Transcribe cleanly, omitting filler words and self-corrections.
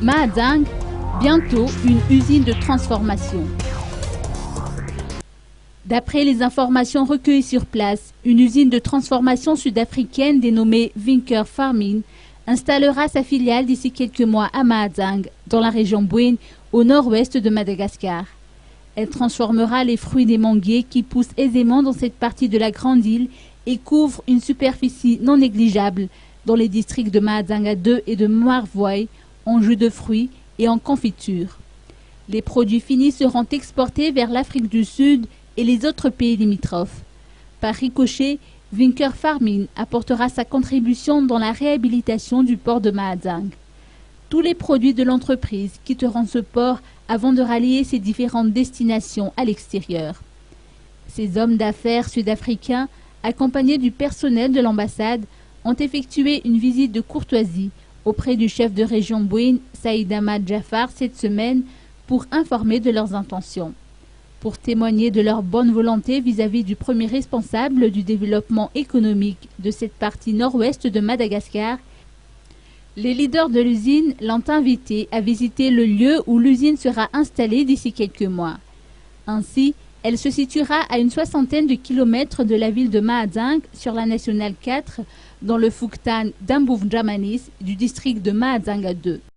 Mahajang, bientôt une usine de transformation. D'après les informations recueillies sur place, une usine de transformation sud-africaine dénommée Vinker Farming installera sa filiale d'ici quelques mois à Mahajang, dans la région Bwin, au nord-ouest de Madagascar. Elle transformera les fruits des manguiers qui poussent aisément dans cette partie de la grande île et couvre une superficie non négligeable dans les districts de Mahajanga 2 et de Moarvoy en jus de fruits et en confiture. Les produits finis seront exportés vers l'Afrique du Sud et les autres pays limitrophes. Par ricochet, Vinker Farming apportera sa contribution dans la réhabilitation du port de Mahajang. Tous les produits de l'entreprise quitteront ce port avant de rallier ses différentes destinations à l'extérieur. Ces hommes d'affaires sud-africains, accompagnés du personnel de l'ambassade, ont effectué une visite de courtoisie auprès du chef de région Bwin, Saïd Ahmad Jafar, cette semaine pour informer de leurs intentions. Pour témoigner de leur bonne volonté vis-à-vis du premier responsable du développement économique de cette partie nord-ouest de Madagascar, les leaders de l'usine l'ont invité à visiter le lieu où l'usine sera installée d'ici quelques mois. Ainsi, elle se situera à une soixantaine de kilomètres de la ville de Mahajang sur la nationale 4 dans le Fouktan d'Ambouvdjamanis du district de Mahajanga 2.